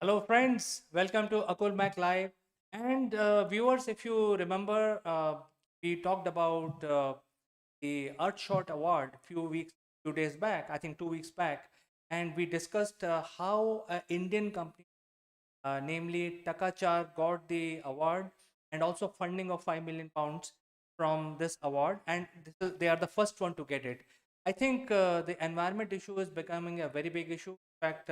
Hello, friends. Welcome to Akul Mac Live. And viewers, if you remember, we talked about the Earthshot Award few days back, I think 2 weeks back, and we discussed how an Indian company, namely Takachar, got the award and also funding of £5 million from this award, and they are the first one to get it. I think the environment issue is becoming a very big issue. In fact,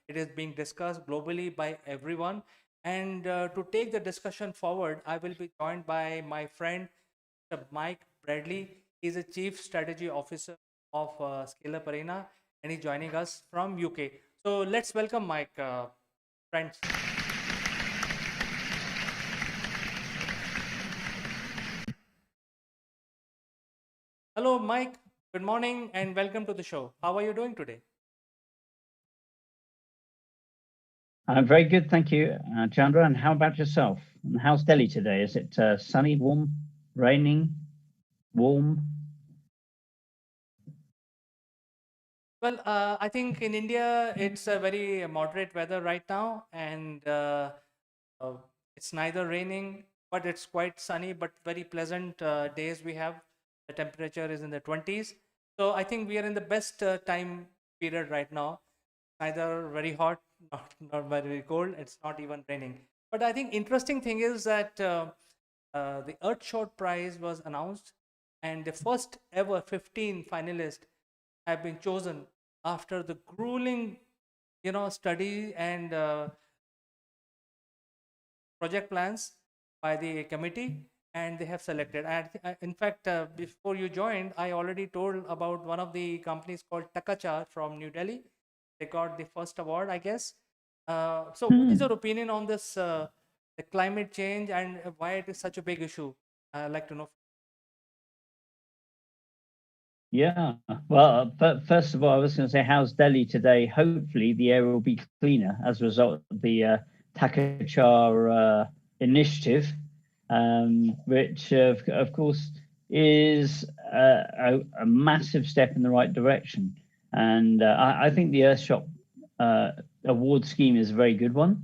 it is being discussed globally by everyone. And to take the discussion forward, I will be joined by my friend Mr. Mike Bradley. He's a Chief Strategy Officer of Scale Up Arena, and he's joining us from UK. So let's welcome Mike, friends. Hello, Mike. Good morning and welcome to the show. How are you doing today? I'm very good, thank you, Chandra. And how about yourself? And how's Delhi today? Is it sunny, warm, raining, warm? Well, I think in India it's a very moderate weather right now, and uh, it's neither raining, but it's quite sunny, but very pleasant days we have. The temperature is in the 20s. So I think we are in the best time period right now. Neither very hot, not very cold. It's not even raining. But I think interesting thing is that the Earthshot Prize was announced, and the first ever 15 finalists have been chosen after the grueling, study and project plans by the committee, and they have selected. And in fact, before you joined, I already told about one of the companies called Takachar from New Delhi. They got the first award, I guess. So, what is Hmm. your opinion on this, the climate change, and why it is such a big issue? I'd like to know. Yeah. Well, but first of all, I was going to say, how's Delhi today? Hopefully, the air will be cleaner as a result of the Takachar initiative, which, of course, is a massive step in the right direction. And I think the Earthshot uh, award scheme is a very good one.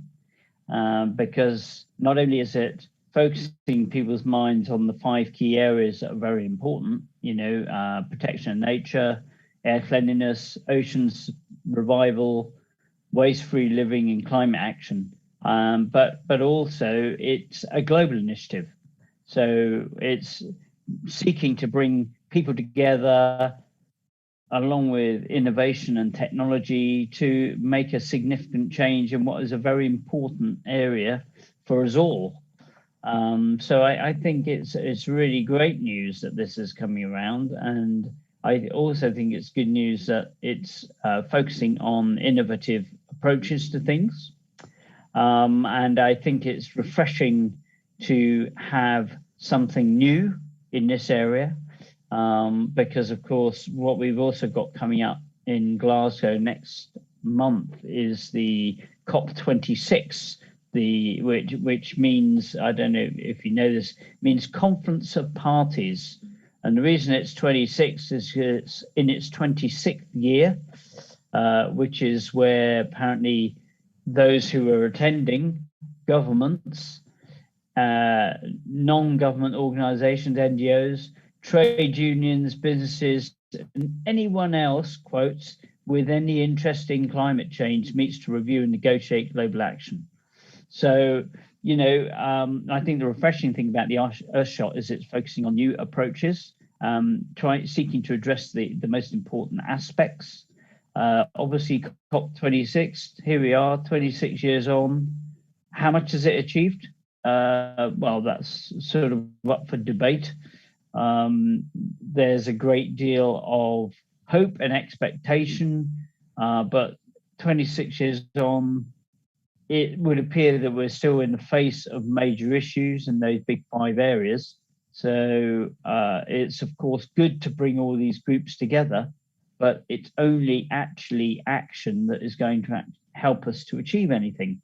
Because not only is it focusing people's minds on the five key areas that are very important, protection of nature, air cleanliness, oceans revival, waste-free living, and climate action. But also it's a global initiative, so it's seeking to bring people together along with innovation and technology to make a significant change in what is a very important area for us all. So I think it's really great news that this is coming around, and I also think it's good news that it's focusing on innovative approaches to things. And I think it's refreshing to have something new in this area, because, of course, what we've also got coming up in Glasgow next month is the COP26, which means, I don't know if you know this, means Conference of Parties. And the reason it's 26 is it's in its 26th year, which is where apparently those who are attending, governments, non-government organizations, NGOs, trade unions, businesses, and anyone else, quotes, with any interest in climate change meets to review and negotiate global action. So, I think the refreshing thing about the Earthshot is it's focusing on new approaches, seeking to address the most important aspects. Obviously, COP26, here we are, 26 years on. How much has it achieved? Well, that's sort of up for debate. There's a great deal of hope and expectation, but 26 years on, it would appear that we're still in the face of major issues in those big five areas. So it's, of course, good to bring all these groups together, but it's only actually action that is going to help us to achieve anything.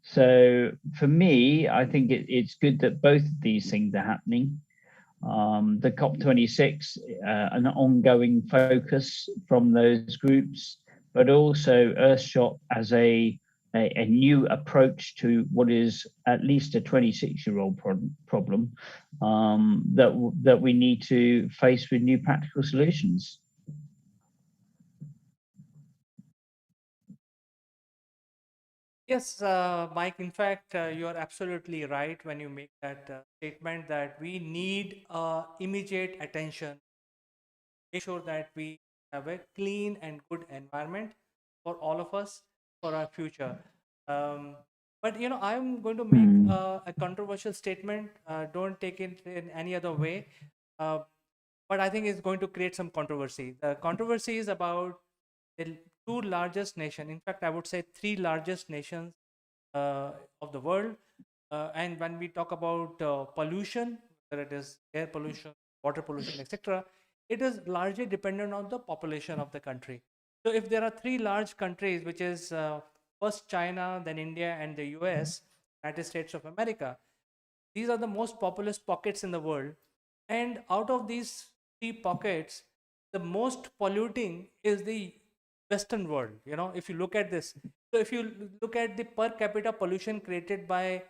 So for me, I think it's good that both of these things are happening. The COP26, an ongoing focus from those groups, but also Earthshot as a a new approach to what is at least a 26-year-old problem that we need to face with new practical solutions. Yes, Mike. In fact, you are absolutely right when you make that statement that we need immediate attention. Make sure that we have a clean and good environment for all of us for our future. Um, but I'm going to make Mm. a controversial statement. Don't take it in any other way. Uh, but I think it's going to create some controversy. The controversy is about the two largest nation. In fact, I would say three largest nations uh, of the world. And when we talk about pollution, whether it is air pollution, water pollution, etc., it is largely dependent on the population of the country. So, if there are three large countries, which is first China, then India, and the US, United States of America, these are the most populous pockets in the world. And out of these three pockets, the most polluting is the Western world. If you look at this, so if you look at the per capita pollution created by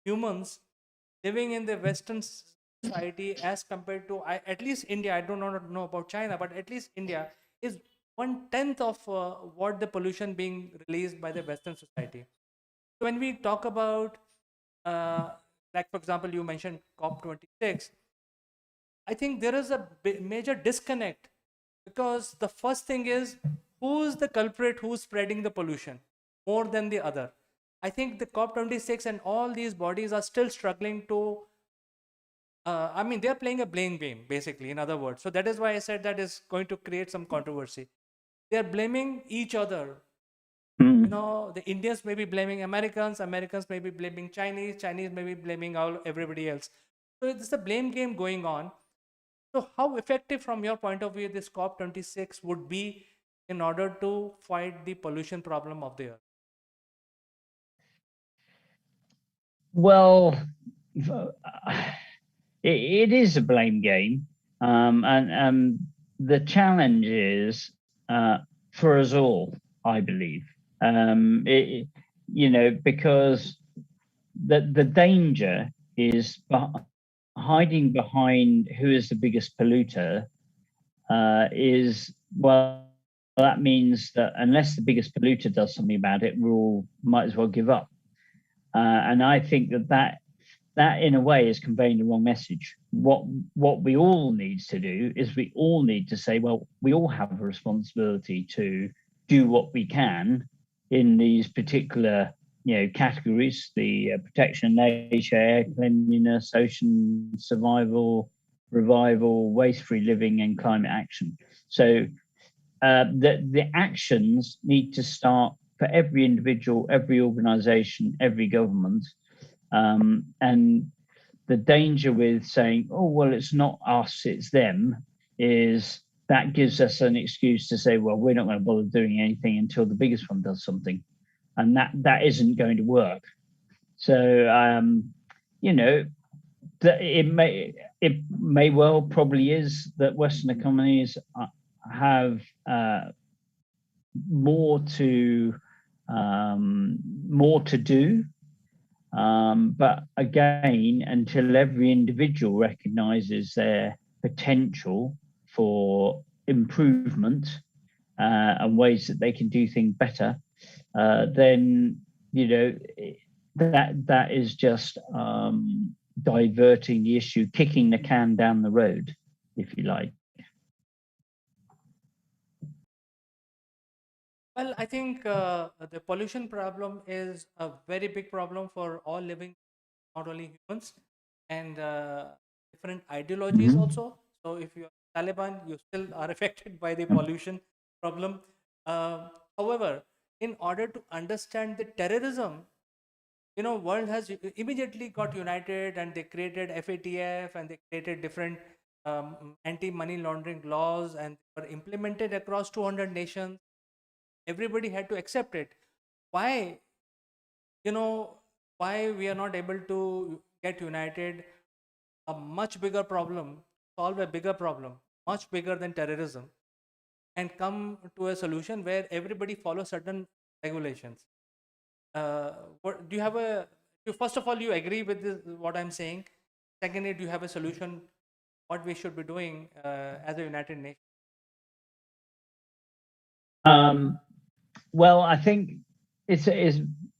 humans living in the Western society as compared to at least India, I don't know about China, but at least India is 1/10 of what the pollution being released by the Western society. So when we talk about, uh, like for example, you mentioned COP26, I think there is a major disconnect because the first thing is who's the culprit who's spreading the pollution more than the other. I think the COP26 and all these bodies are still struggling to. I mean, they're playing a blame game, basically, in other words. So that is why I said that is going to create some controversy. They're blaming each other. Mm. The Indians may be blaming Americans, Americans may be blaming Chinese, Chinese may be blaming all everybody else. So it's a blame game going on. So how effective from your point of view this COP26 would be in order to fight the pollution problem of the earth? Well, it is a blame game, and the challenge is for us all, I believe. It, because the danger is hiding behind who is the biggest polluter. Is well, that means that unless the biggest polluter does something about it, we all might as well give up. And I think that in a way is conveying the wrong message. What we all need to do is we all need to say, well, we all have a responsibility to do what we can in these particular categories: the protection of nature, air cleanliness, ocean survival, revival, waste-free living, and climate action. So the actions need to start for every individual, every organization, every government. And the danger with saying, oh, well, it's not us, it's them, is that gives us an excuse to say, well, we're not going to bother doing anything until the biggest one does something. And that isn't going to work. So, you know, it may well probably is that Western economies have more to more to do. But again, until every individual recognizes their potential for improvement and ways that they can do things better, then that is just diverting the issue, kicking the can down the road, if you like. Well, I think the pollution problem is a very big problem for all living, not only humans, and different ideologies Mm-hmm. also. So if you're Taliban, you still are affected by the pollution problem. However, in order to understand the terrorism, world has immediately got united and they created FATF and they created different anti-money laundering laws and were implemented across 200 nations. Everybody had to accept it. Why, you know, why we are not able to get united? A much bigger problem, solve a bigger problem, much bigger than terrorism, and come to a solution where everybody follows certain regulations. What do you have a? First of all, you agree with this, what I'm saying? Secondly, do you have a solution? What we should be doing as a United Nations? Um, well, I think it's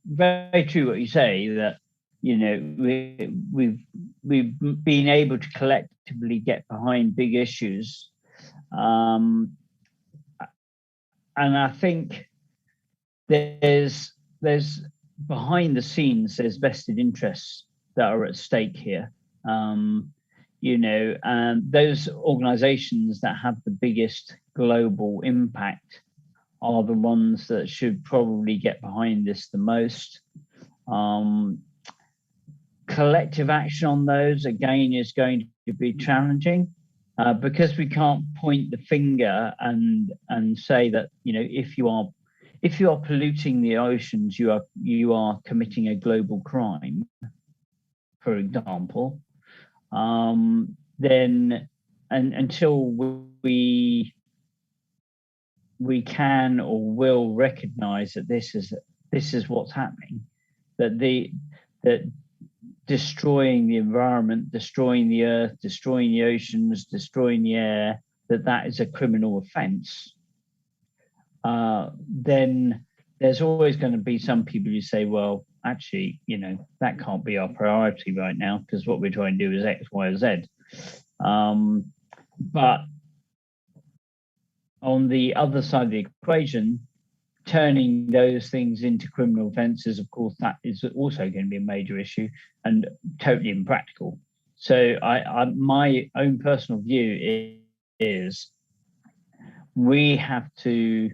very true what you say that we've been able to collectively get behind big issues, um, and I think there's behind the scenes there's vested interests that are at stake here. And those organizations that have the biggest global impact are the ones that should probably get behind this the most. Um, Collective action on those again is going to be challenging because we can't point the finger and say that if you are polluting the oceans, you are committing a global crime, for example. Then and until we can or will recognize that this is what's happening, that destroying the environment, destroying the earth, destroying the oceans, destroying the air, that is a criminal offense, then there's always going to be some people who say, well, actually, that can't be our priority right now because what we're trying to do is X, Y, or Z. But on the other side of the equation, turning those things into criminal offences, of course, that is also going to be a major issue and totally impractical. So my own personal view is we have to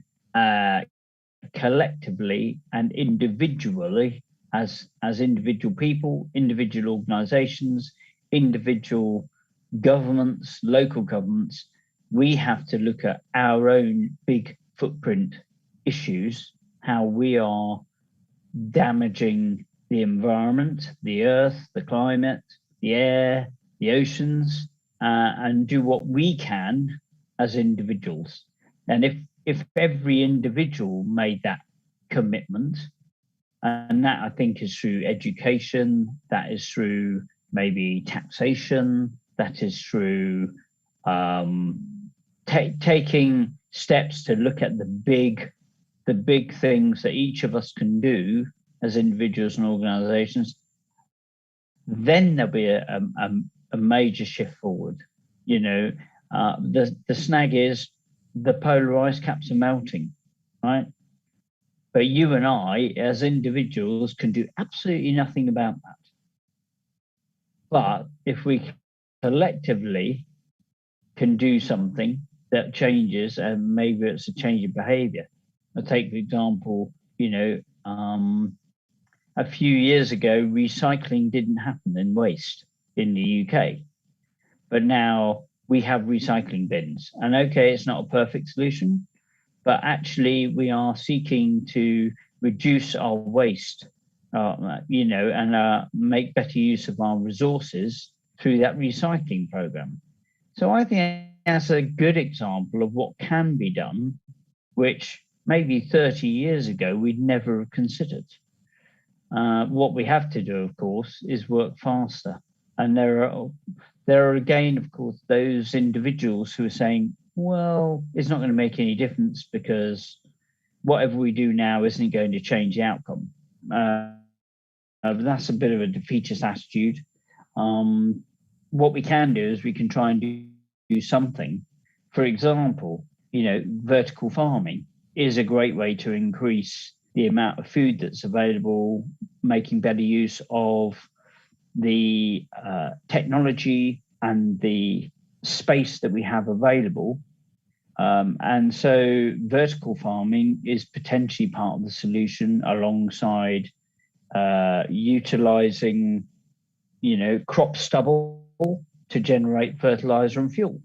collectively and individually, as individual people, individual organizations, individual governments, local governments, we have to look at our own big footprint issues, how we are damaging the environment, the earth, the climate, the air, the oceans, and do what we can as individuals. And if every individual made that commitment, and that I think is through education, that is through maybe taxation, that is through taking steps to look at the big things that each of us can do as individuals and organizations, then there'll be a major shift forward. The snag is the polar ice caps are melting, right? But you and I, as individuals, can do absolutely nothing about that. But if we collectively can do something that changes, and maybe it's a change of behavior. I take, for example, a few years ago, recycling didn't happen in waste in the UK, but now we have recycling bins. And okay, it's not a perfect solution, but actually we are seeking to reduce our waste, and make better use of our resources through that recycling program. So I think that's a good example of what can be done, which maybe 30 years ago we'd never have considered. What we have to do, of course, is work faster. And there are again, of course, those individuals who are saying, well, it's not going to make any difference because whatever we do now isn't going to change the outcome. That's a bit of a defeatist attitude. What we can do is we can try and do something. For example, vertical farming is a great way to increase the amount of food that's available, making better use of the technology and the space that we have available. And so vertical farming is potentially part of the solution alongside utilizing, crop stubble to generate fertilizer and fuel.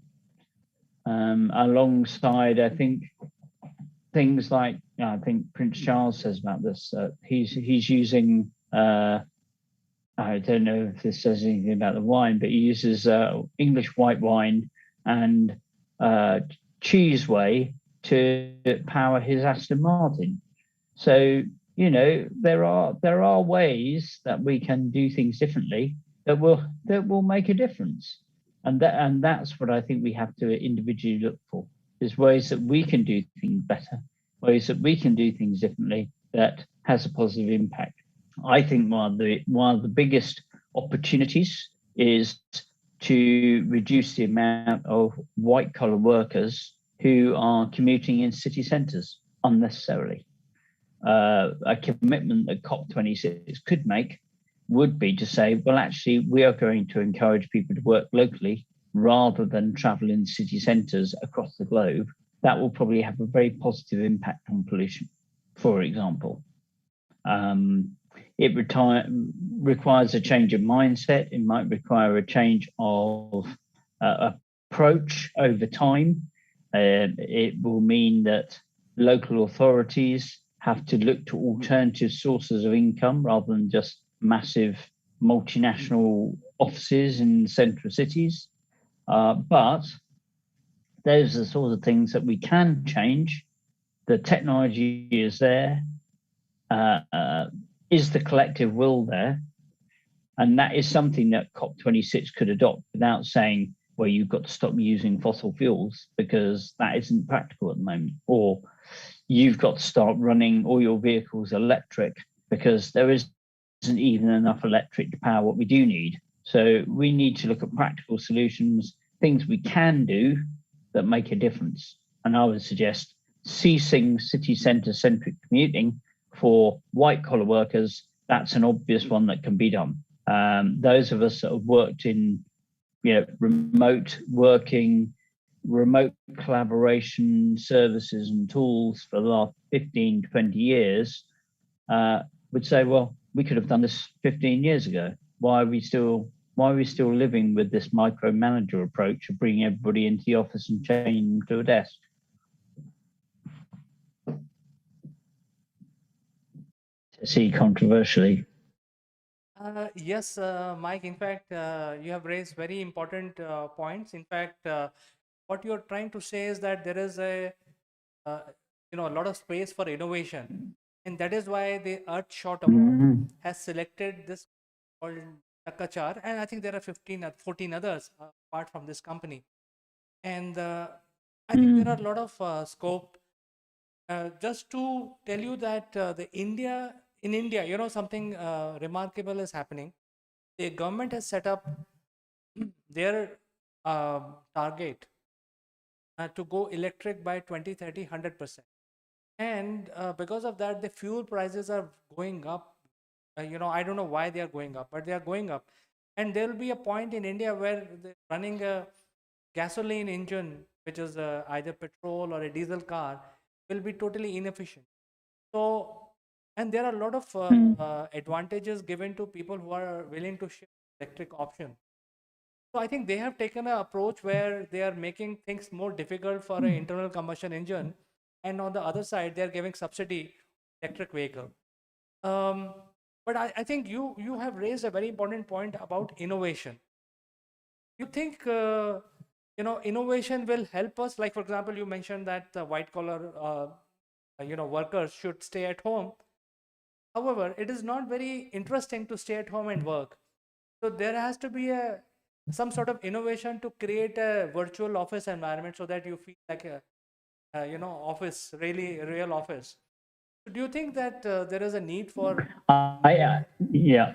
Alongside, I think, things like, I think Prince Charles says about this, he's using, I don't know if this says anything about the wine, but he uses English white wine and cheese whey to power his Aston Martin. So there are ways that we can do things differently that will make a difference, and that's what I think we have to individually look for, is ways that we can do things better, ways that we can do things differently that has a positive impact. I think one of the biggest opportunities is to reduce the amount of white collar workers who are commuting in city centres unnecessarily. A commitment that COP26 could make would be to say, well, actually, we are going to encourage people to work locally rather than travel in city centres across the globe. That will probably have a very positive impact on pollution, for example. Requires a change of mindset. It might require a change of approach over time. It will mean that local authorities have to look to alternative sources of income rather than just massive multinational offices in central cities. But those are the sort of things that we can change. The technology is there. Is the collective will there? And that is something that COP26 could adopt without saying, well, you've got to stop using fossil fuels, because that isn't practical at the moment. Or you've got to start running all your vehicles electric, because there isn't even enough electric to power what we do need. So we need to look at practical solutions, things we can do that make a difference. And I would suggest ceasing city centre centric commuting for white collar workers. That's an obvious one that can be done. Those of us that have worked in remote working, remote collaboration services and tools for the last 15, 20 years would say, well, we could have done this 15 years ago. Why are we still living with this micromanager approach of bringing everybody into the office and chaining them to a desk? To see controversially. Yes, Mike. In fact, you have raised very important points. In fact, what you're trying to say is that there is uh, a lot of space for innovation, and that is why the Earthshot Award Mm-hmm. has selected this called Takachar, and I think there are 14 others apart from this company. And I think there are a lot of scope. Just to tell you that in India, something remarkable is happening. The government has set up their target to go electric by 2030, 100%. And because of that, the fuel prices are going up. I don't know why they are going up, but they are going up. And there will be a point in India where running a gasoline engine, which is either petrol or a diesel car, will be totally inefficient. So, and there are a lot of advantages given to people who are willing to shift electric option. So I think they have taken an approach where they are making things more difficult for an internal combustion engine, and on the other side, they are giving subsidy electric vehicle. Um, but I think you have raised a very important point about innovation. You think innovation will help us? Like, for example, you mentioned that the white collar workers should stay at home. However, it is not very interesting to stay at home and work. So there has to be some sort of innovation to create a virtual office environment so that you feel like a office, really real office. So do you think that there is a need for Yeah,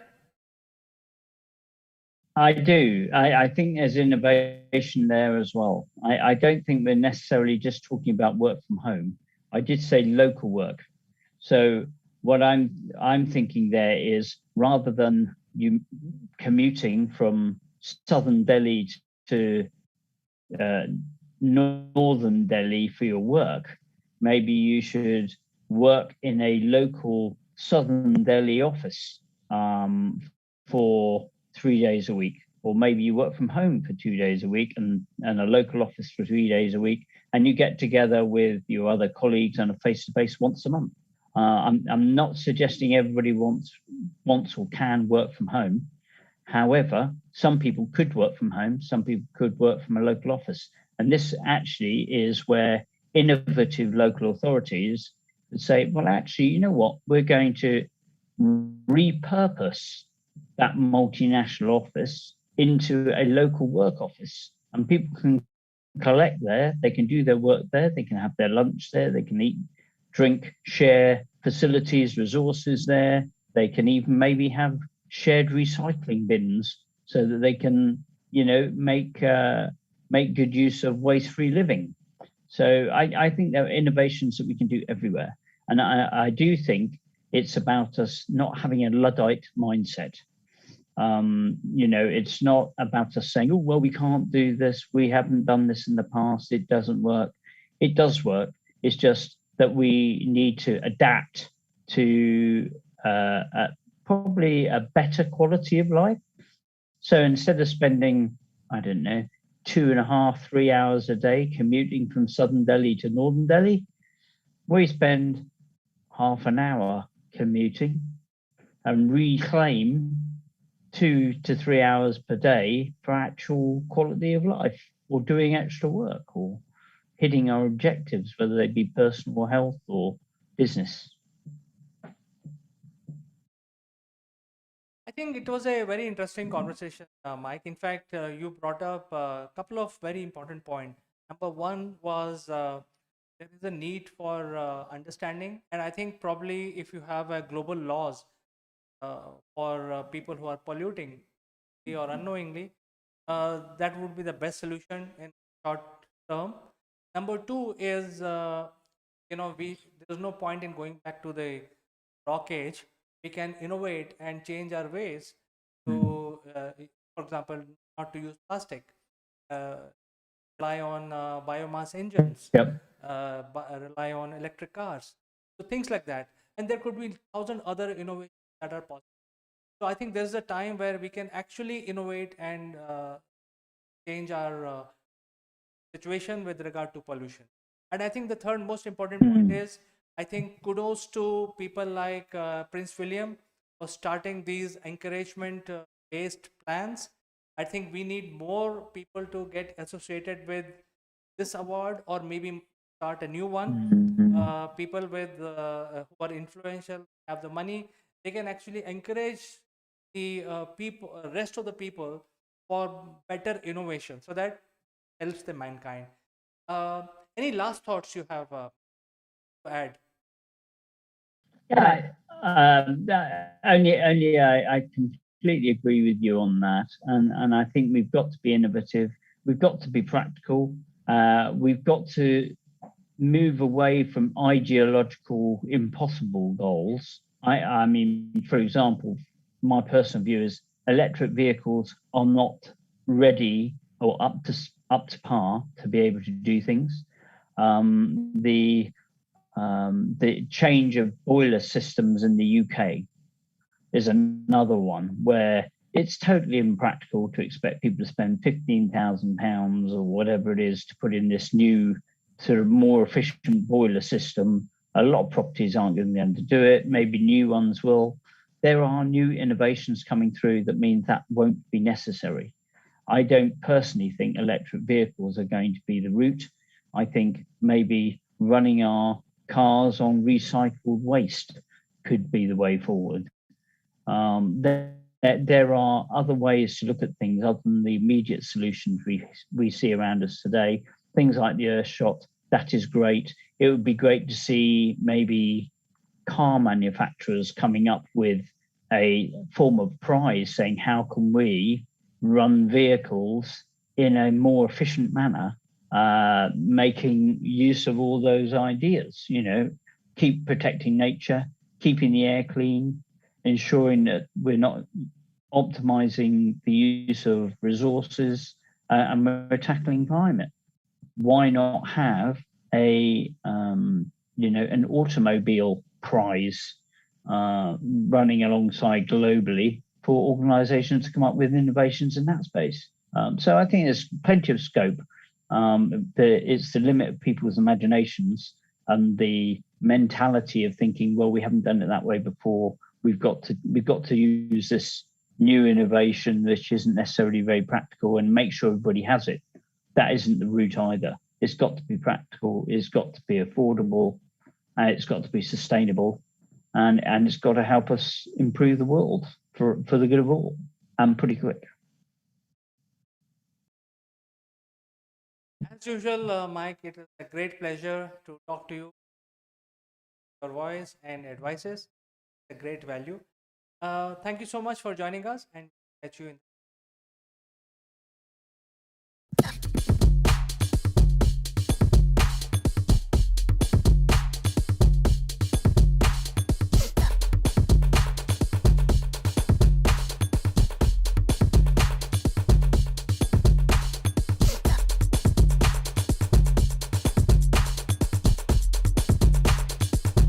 I do. I think there's innovation there as well. I don't think we're necessarily just talking about work from home. I did say local work. So what I'm thinking there is, rather than you commuting from southern Delhi to uh, northern Delhi for your work, maybe you should work in a local southern Delhi office for 3 days a week. Or maybe you work from home for 2 days a week and a local office for 3 days a week, and you get together with your other colleagues on a face-to-face once a month. I'm not suggesting everybody wants or can work from home. However, some people could work from home, some people could work from a local office. And this actually is where innovative local authorities say, well, actually, you know what? We're going to repurpose that multinational office into a local work office. And people can collect there, they can do their work there, they can have their lunch there, they can eat, drink, share facilities, resources there. They can even maybe have shared recycling bins so that they can, make good use of waste-free living. So I think there are innovations that we can do everywhere. And I do think it's about us not having a Luddite mindset. It's not about us saying, oh, well, we can't do this. We haven't done this in the past. It doesn't work. It does work. It's just that we need to adapt to probably a better quality of life. So instead of spending, I don't know, 2.5, 3 hours a day commuting from southern Delhi to northern Delhi, we spend half an hour commuting and reclaim 2 to 3 hours per day for actual quality of life, or doing extra work, or hitting our objectives, whether they be personal health or business. I think it was a very interesting conversation, Mike. In fact, you brought up a couple of very important points. Number one was there is a need for understanding, and I think probably if you have a global laws for people who are polluting or unknowingly, that would be the best solution in short term. Number two is we there's no point in going back to the rock age. We can innovate and change our ways to, for example, not to use plastic, uh, rely on biomass engines, Yep. rely on electric cars, so things like that. And there could be thousand other innovations that are possible. So I think there's a time where we can actually innovate and change our situation with regard to pollution. And I think the third most important point Mm. is, I think kudos to people like Prince William for starting these encouragement based plans. I think we need more people to get associated with this award, or maybe start a new one. Mm. People with who are influential, have the money, they can actually encourage the people, rest of the people, for better innovation, so that helps the mankind. Uh, any last thoughts you have to add? Yeah, only I completely agree with you on that, and I think we've got to be innovative. We've got to be practical. We've got to move away from ideological, impossible goals. I mean, for example, my personal view is electric vehicles are not ready or up to par to be able to do things. The change of boiler systems in the UK is another one where it's totally impractical to expect people to spend £15,000 or whatever it is to put in this new sort of more efficient boiler system. A lot of properties aren't going to be able to do it. Maybe new ones will. There are new innovations coming through that means that won't be necessary. I don't personally think electric vehicles are going to be the route. I think maybe running our cars on recycled waste could be the way forward. There are other ways to look at things other than the immediate solutions we see around us today. Things like the Earthshot, that is great. It would be great to see maybe car manufacturers coming up with a form of prize saying, how can we run vehicles in a more efficient manner, making use of all those ideas, keep protecting nature, keeping the air clean, ensuring that we're not optimizing the use of resources, and we're tackling climate. Why not have an automobile prize running alongside globally for organizations to come up with innovations in that space? So I think there's plenty of scope. It's the limit of people's imaginations and the mentality of thinking, well, we haven't done it that way before. We've got to use this new innovation, which isn't necessarily very practical, and make sure everybody has it. That isn't the route either. It's got to be practical. It's got to be affordable. It's got to be sustainable, and it's got to help us improve the world for the good of all, and pretty quick. As usual, Mike, it is a great pleasure to talk to you. Your voice and advices, a great value. Thank you so much for joining us, and catch you in